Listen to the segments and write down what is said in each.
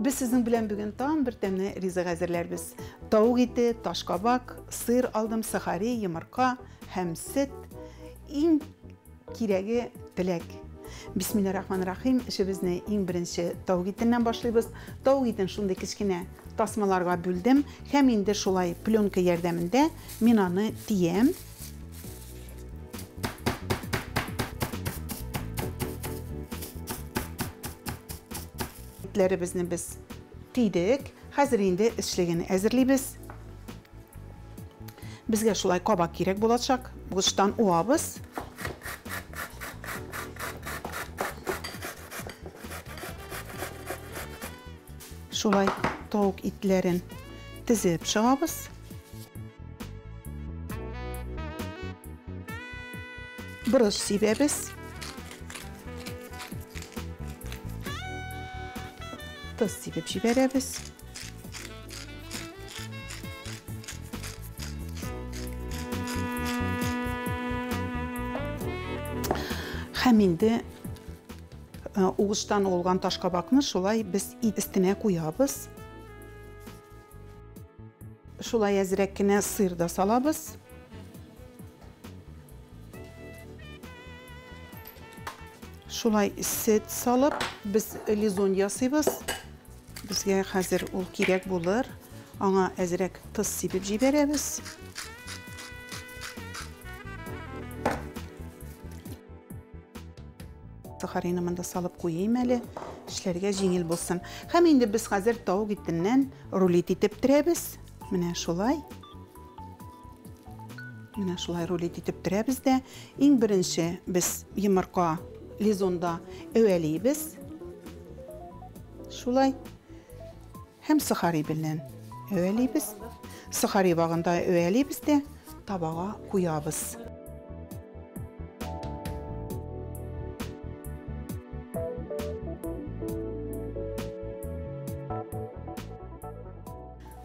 Biz sizin bilen bugün tam bir temne rizq hazırlarız. Tavuk eti, taşkabak, sır aldım, sahari, yumurka, hem süt, en kiregi tilek. Bismillahirrahmanirrahim. İşimizni en birinci tavuk etinden başlayız. Tavuk etin şunday kichkine tasmalarga böldüm. Hem indi şulay plyonka yardımında men onu tiyem. Etlerimizni biz tiydik. Hazır indi işlegini hazırlayız. Bizge şulay kabak gerek bolacak. Bug'ıştan uabız. Şulay tavuk etlerin tizip çıgabız. Bırış sibemiz. Tuz sibip jiberemiz. Hem indi uğuştan olgan taşkabakны şulay biz üstüne koyabız. Şulay azrakkine sır da salabız. Şulay süt salıp biz lizon yasıybız. Bizge hazır ol kerek bulur. Ana azrak tuz sibip jiberemiz. Saharini da salıp koyayım hele. İşlerge jengil bolsun. Hem indi biz hazır tavuk etinden rulet etip tiremiz. Mine şulay. Mine şulay rulet etip tiremiz de. En birinci biz yumurka lizonda öveleybiz. Şulay. Hem sahari bilen öveleybiz. Sahari bağında öveleybiz de tabağa koyabız.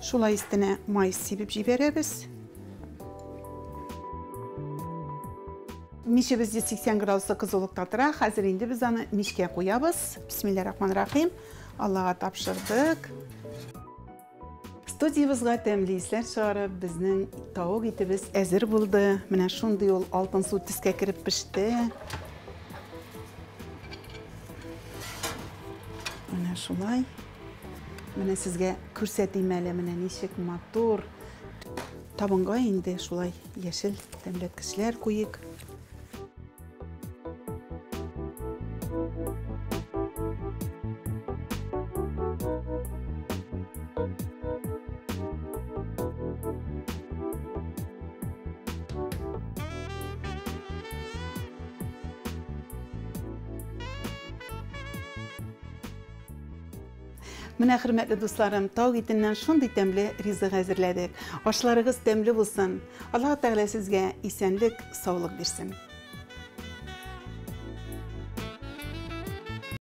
Şulay üstüne mayıs sibip jiberemiz. Mişimiz 180 gradusda kızılıkta tıra. Hazır indi biz onu mişke koyabız. Bismillahirrahmanirrahim. Allah'a tapşırdık. Studiyamızga temizler çağırıp bizning tavuk etimiz hazır buldu. Mana şunday yol altın suv tizga kirib pishdi. Mana şulay. Mana sizga ko'rsatayım mana nechik motor. Tabanga endi şulay yeşil temlatkishlar qo'yik. Mine hürmetli dostlarım, tavuk etinden şunday temli rizq hazırladık. Aşlarınız temli olsun. Allah Teala sizge esenlik, sağlık versin.